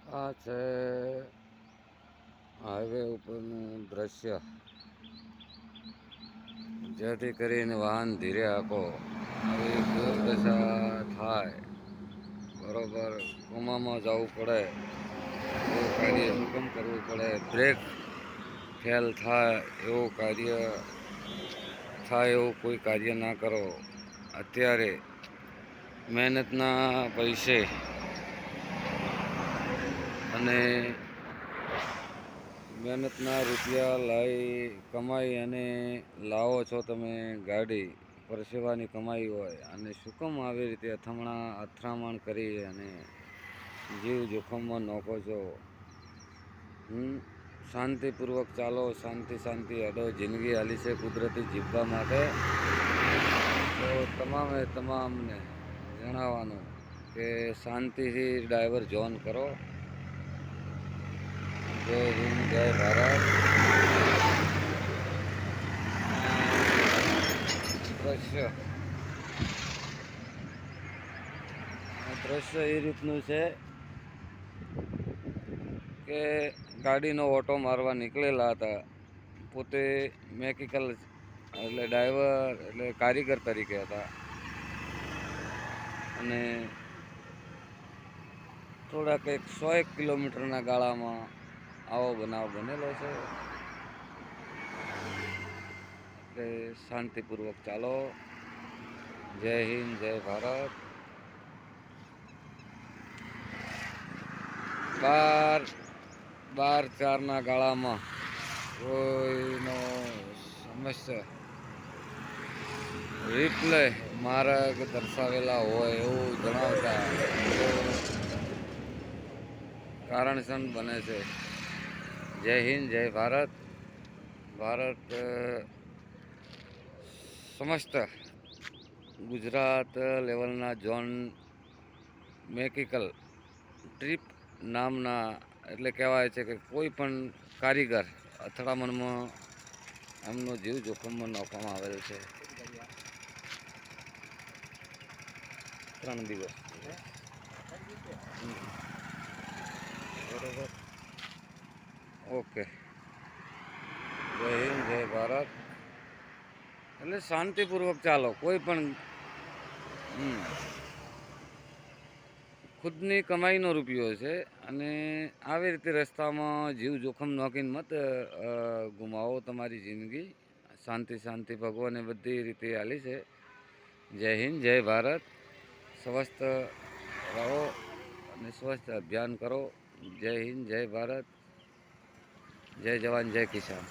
આ છે હાઈવે ઉપરનું દ્રશ્ય, જેથી કરીને વાહન ધીરે હાંકો. આવી દુર્દશા થાય બરોબર, કોમામાં જવું પડે, એવું કાર્ય હુકમ કરવું પડે. બ્રેક ફેલ થાય એવું કાર્ય થાય એવું કોઈ કાર્ય ના કરો. અત્યારે મહેનતના પૈસે અને મહેનતના રૂપિયા લાવી કમાઈ અને લાવો છો તમે ગાડી, પરસેવાની કમાઈ હોય અને શું કામ આવી રીતે અથડામણ કરી અને જીવ જોખમમાં નાખો છો? શાંતિપૂર્વક ચાલો, શાંતિ હેડો. જિંદગી હાલી છે કુદરતી જીવવા માટે. તો તમામને જણાવવાનું કે શાંતિથી ડ્રાઈવર જોન કરો. જય હિન્દ, જય ભારત. દ્રશ્ય એ રીતનું છે કે ગાડીનો ઓટો મારવા નીકળેલા હતા. પોતે મેકેનિકલ એટલે ડ્રાઈવર એટલે કારીગર તરીકે હતા અને થોડાક 100 કિલોમીટરના ગાળામાં આવો બનાવ બનેલો છે. એટલે શાંતિપૂર્વક ચાલો. જય હિન્દ, જય ભારત. 12-4ના ગાળામાં કોઈનો સમસ્યા રિપ્લે માર્ગ દર્શાવેલા હોય એવું જણાવતા કારણસર બને છે. જય હિન્દ, જય ભારત. ભારત સમસ્ત ગુજરાત લેવલના ઝોન મેકેનિકલ ટ્રીપ નામના એટલે કહેવાય છે કે કોઈ પણ કારીગર અથડામણમાં એમનો જીવ જોખમમાં નાખવામાં આવેલ છે. 3 દિવસ બરોબર. ઓકે. જય હિન્દ, જય ભારત. એટલે શાંતિપૂર્વક ચાલો. કોઈ પણ ખુદની કમાઈનો રૂપિયો છે અને આવી રીતે રસ્તામાં જીવ જોખમ નોખીને મત ગુમાવો તમારી જિંદગી. શાંતિ ભગવાને બધી રીતે હાલી છે. જય હિન્દ, જય ભારત. સ્વસ્થ રહો અને સ્વસ્થ અભિયાન કરો. જય હિન્દ, જય ભારત. જય જવાન, જય કિસાન.